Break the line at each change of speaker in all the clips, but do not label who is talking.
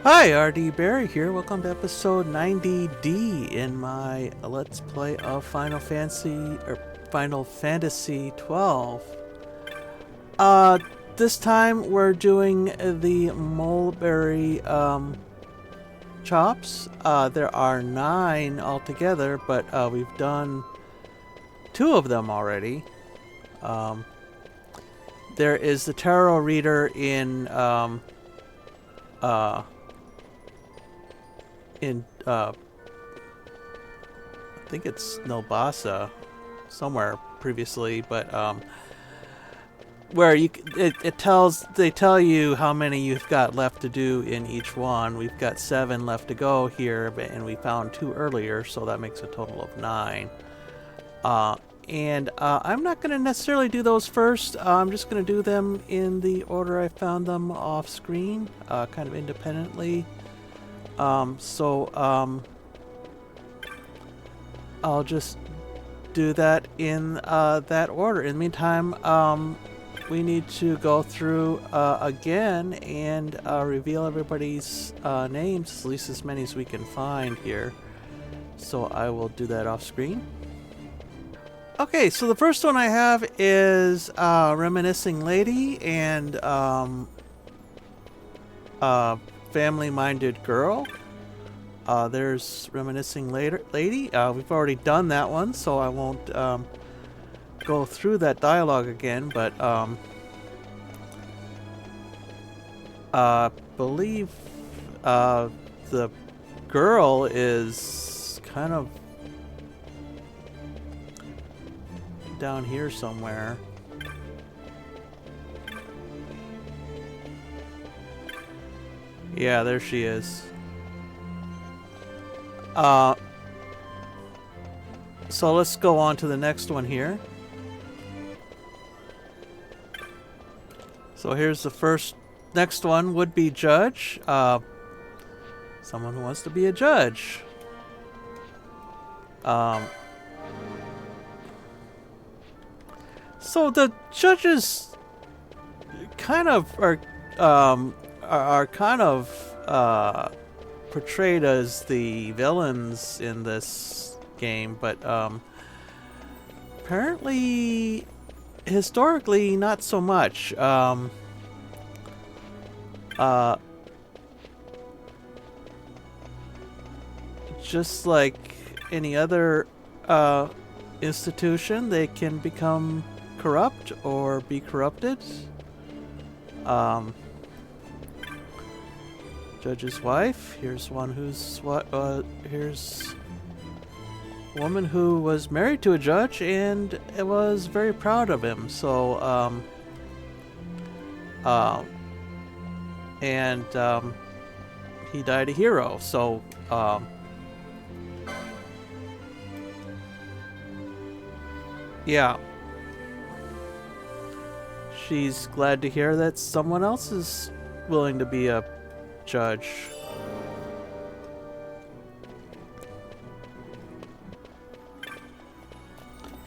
Hi, RD Barry here. Welcome to episode 90D in my Let's Play of Final Fantasy 12. This time we're doing the Molberry chops. There are 9 altogether, but we've done 2 of them already. There is the tarot reader in I think it's Nobasa somewhere previously, but where they tell you how many you've got left to do in each one. We've got 7 left to go here, and we found 2 earlier, so that makes a total of 9. I'm not going to necessarily do those first. I'm just going to do them in the order I found them off screen, kind of independently. I'll just do that in that order. In the meantime, we need to go through again and reveal everybody's names, at least as many as we can find here. So I will do that off screen. Okay, so the first one I have is Reminiscing Lady and Family-Minded Girl. There's Reminiscing Lady. We've already done that one, so I won't go through that dialogue again, but believe the girl is kind of down here somewhere. Yeah, there she is. So let's go on to the next one here. So here's the next one would be Judge. Someone who wants to be a judge. So the judges kind of are kind of portrayed as the villains in this game, but apparently historically not so much. Just like any other institution, they can become corrupt or be corrupted. Judge's wife. Here's one who's here's a woman who was married to a judge and was very proud of him. So he died a hero. So yeah. She's glad to hear that someone else is willing to be a judge.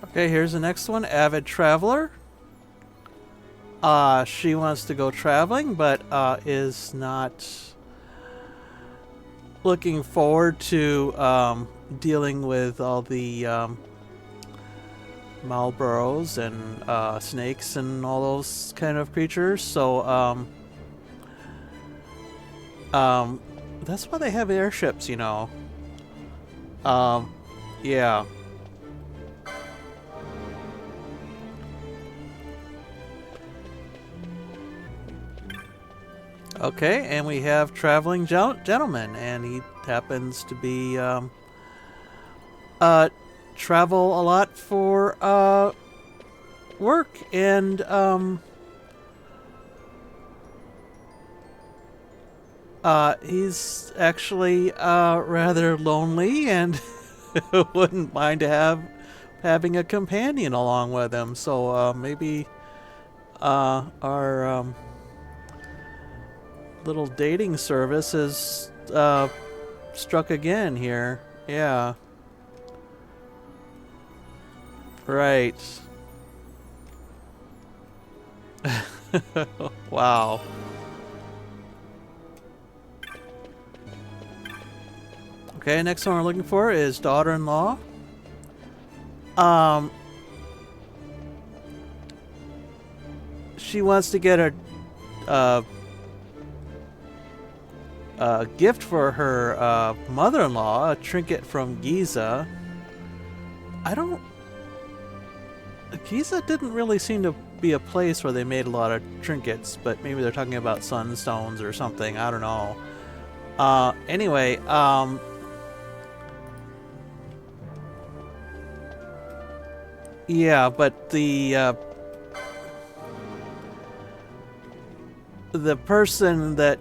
Okay, here's the next one, Avid Traveler. She wants to go traveling, but is not looking forward to dealing with all the Malboros and snakes and all those kind of creatures. So that's why they have airships, you know. Yeah. Okay, and we have Traveling Gentleman, and he happens to be travel a lot for work, and he's actually rather lonely and wouldn't mind to having a companion along with him. So maybe our little dating service has struck again here. Yeah. Right. Wow. Okay, next one we're looking for is daughter-in-law. Um, she wants to get a gift for her mother-in-law, a trinket from Giza. Giza didn't really seem to be a place where they made a lot of trinkets, but maybe they're talking about sunstones or something. I don't know. Anyway, yeah, but the person that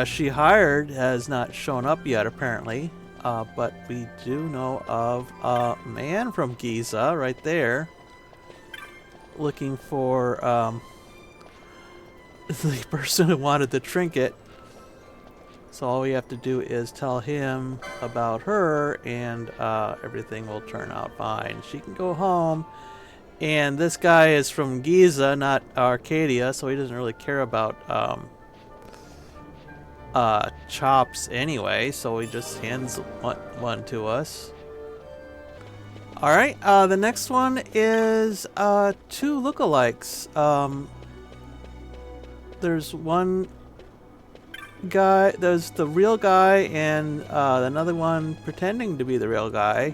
she hired has not shown up yet, apparently. But we do know of a man from Giza right there looking for the person who wanted the trinket. So all we have to do is tell him about her, and everything will turn out fine. She can go home. And this guy is from Giza, not Arcadia, so he doesn't really care about chops anyway, so he just hands one to us. Alright, the next one is two lookalikes. There's one guy, there's the real guy, and another one pretending to be the real guy.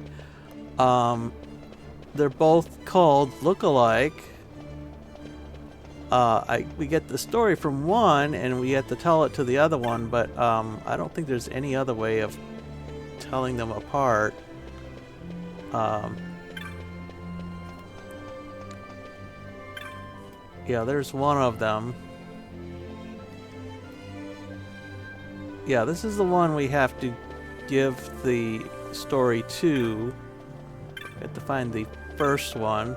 They're both called lookalike. We get the story from one, and we have to tell it to the other one, but I don't think there's any other way of telling them apart. Yeah, there's one of them. Yeah, this is the one we have to give the story to. We have to find the first one.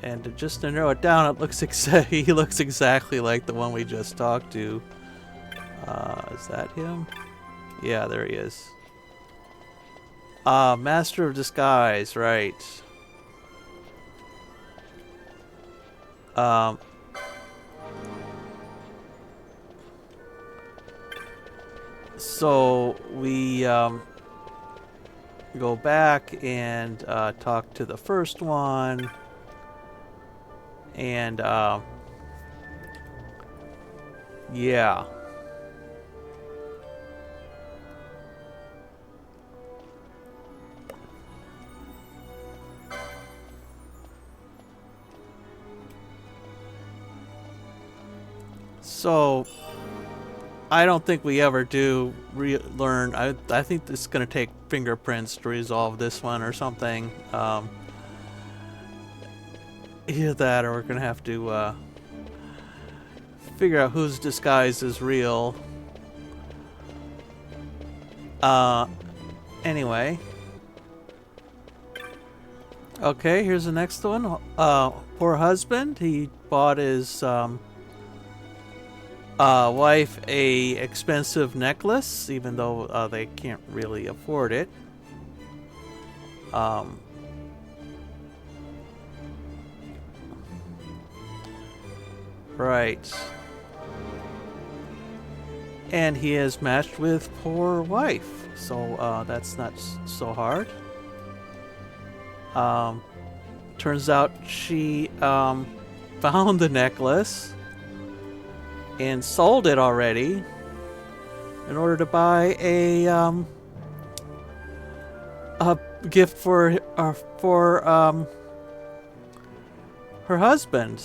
And just to narrow it down, it looks he looks exactly like the one we just talked to. Is that him? Yeah, there he is. Master of Disguise, right. So we go back and talk to the first one, and yeah. So I don't think we ever do learn. I think it's going to take fingerprints to resolve this one or something. Either that, or we're going to have to figure out whose disguise is real. Anyway. Okay, here's the next one. Poor husband. He bought his wife a expensive necklace, even though they can't really afford it. Right. And he is matched with poor wife, so that's not so hard. Turns out she found the necklace and sold it already in order to buy a gift for her husband.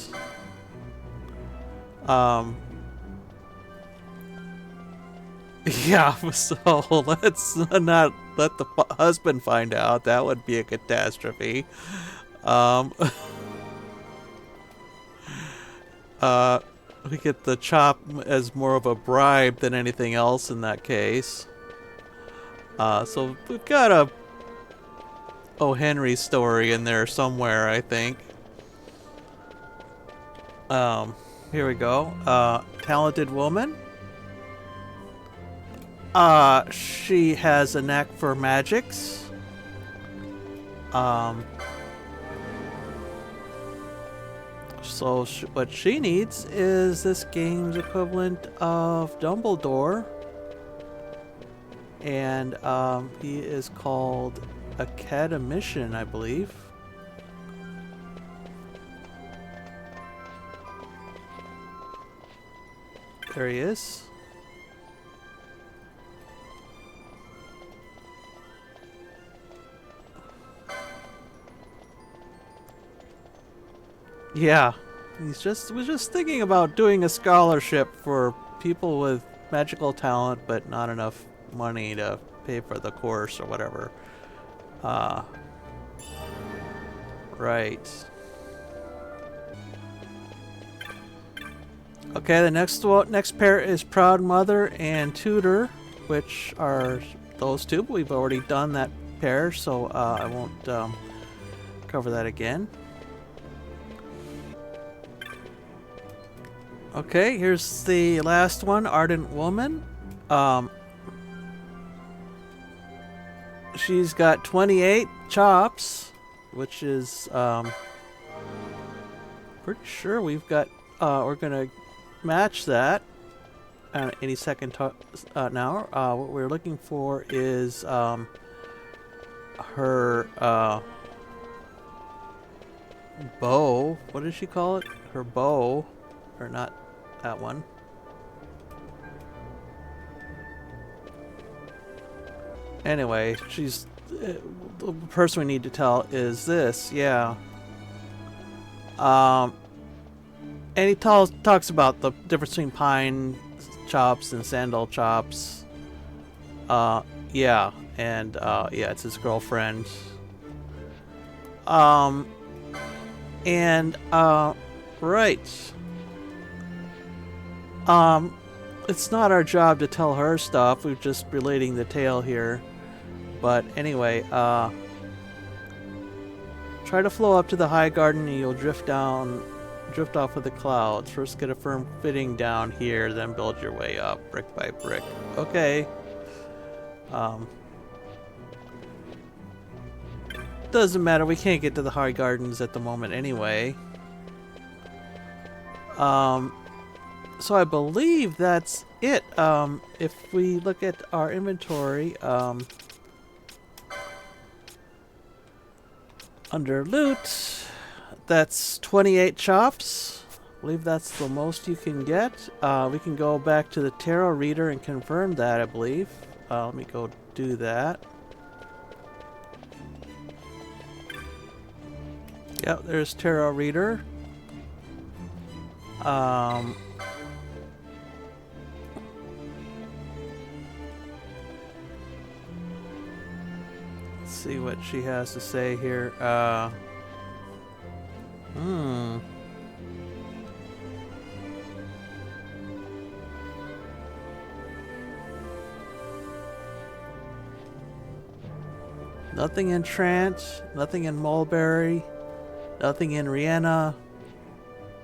Yeah, so let's not let the husband find out. That would be a catastrophe. We get the chop as more of a bribe than anything else in that case. So we've got a O. Henry story in there somewhere, I think. Here we go. Talented woman. She has a knack for magics. So what she needs is this game's equivalent of Dumbledore. And he is called Academician, I believe. There he is. Yeah, was just thinking about doing a scholarship for people with magical talent but not enough money to pay for the course or whatever. Right. Okay, the next pair is Proud Mother and Tutor, which are those two, but we've already done that pair, so I won't cover that again. Okay, here's the last one, Ardent Woman. She's got 28 chops, which is pretty sure we've got. We're gonna match that any second now. What we're looking for is her bow. What does she call it? Her bow, or not that one. Anyway, she's the person we need to tell is this. Yeah. And he talks about the difference between pine chops and sandal chops. Yeah, and yeah, it's his girlfriend. Right. It's not our job to tell her stuff. We're just relating the tale here. But anyway, try to flow up to the high garden and you'll drift off of the clouds. First get a firm footing down here, then build your way up, brick by brick. Okay. Doesn't matter, we can't get to the high gardens at the moment anyway. So I believe that's it. If we look at our inventory, under loot, that's 28 chops. I believe that's the most you can get. We can go back to the tarot reader and confirm that, I believe. Let me go do that. Yep, there's tarot reader. Let's see what she has to say here. Nothing in Trant, nothing in Molberry, nothing in Rihanna,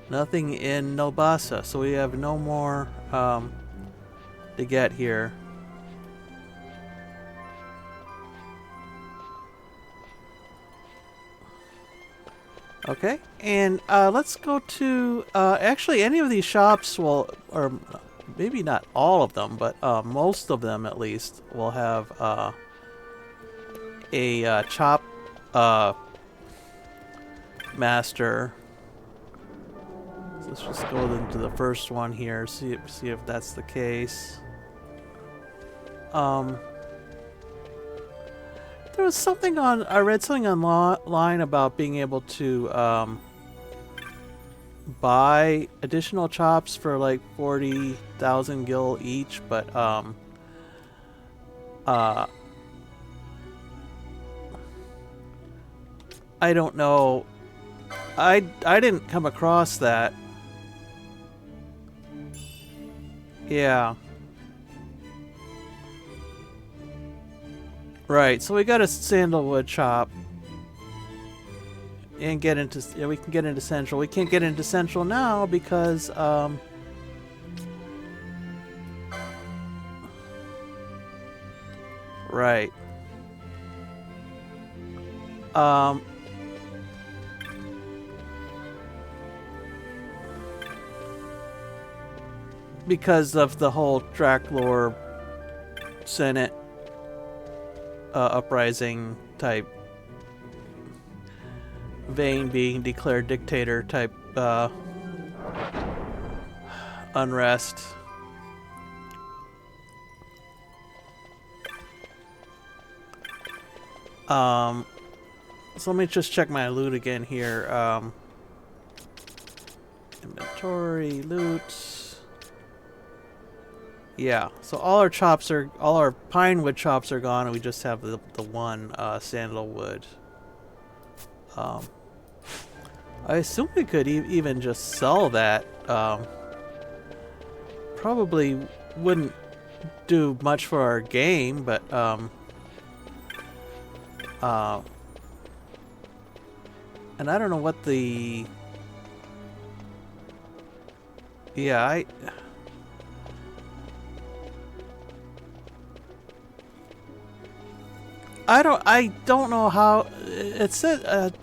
nothing in Nobasa. So we have no more to get here. Okay, and let's go to actually any of these shops will, or maybe not all of them, but most of them at least will have a chop master. So let's just go into the first one here, see if that's the case. There was something on, I read something online about being able to buy additional chops for like 40,000 gil each, but I don't know. I didn't come across that. Yeah. Right, so we got a sandalwood chop. And get into, yeah, we can get into Central. We can't get into Central now because right. because of the whole Draclor Senate uprising type, Vaan being declared dictator type unrest. So let me just check my loot again here. Inventory, loot. Yeah, so all our pine wood chops are gone, and we just have the one sandalwood. I assume we could even just sell that. Probably wouldn't do much for our game, but and I don't know what the... Yeah, I don't know how it said.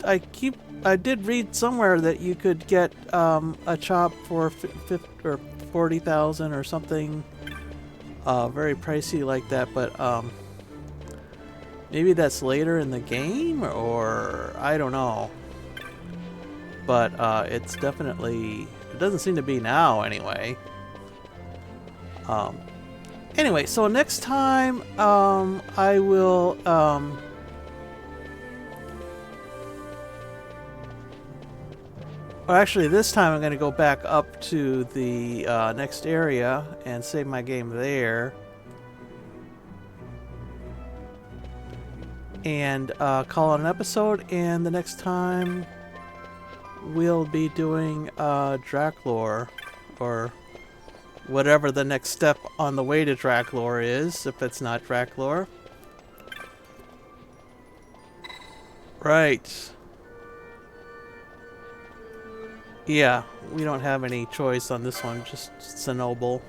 I did read somewhere that you could get a chop for 50 or 40,000 or something, very pricey like that. But maybe that's later in the game, or I don't know. But it's definitely, it doesn't seem to be now anyway. Anyway, so next time I will or actually this time I'm going to go back up to the next area and save my game there. And call it an episode, and the next time we'll be doing Draclor, or whatever the next step on the way to Draclor is, if it's not Draclor. Right. Yeah, we don't have any choice on this one, just Chernobyl.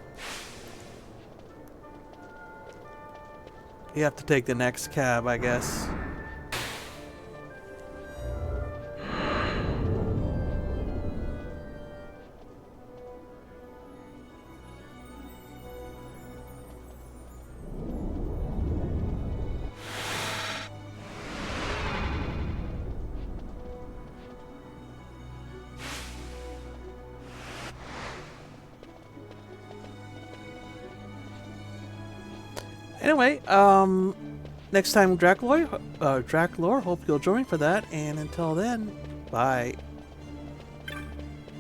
You have to take the next cab, I guess. Anyway, next time Draclor, hope you'll join for that, and until then, bye.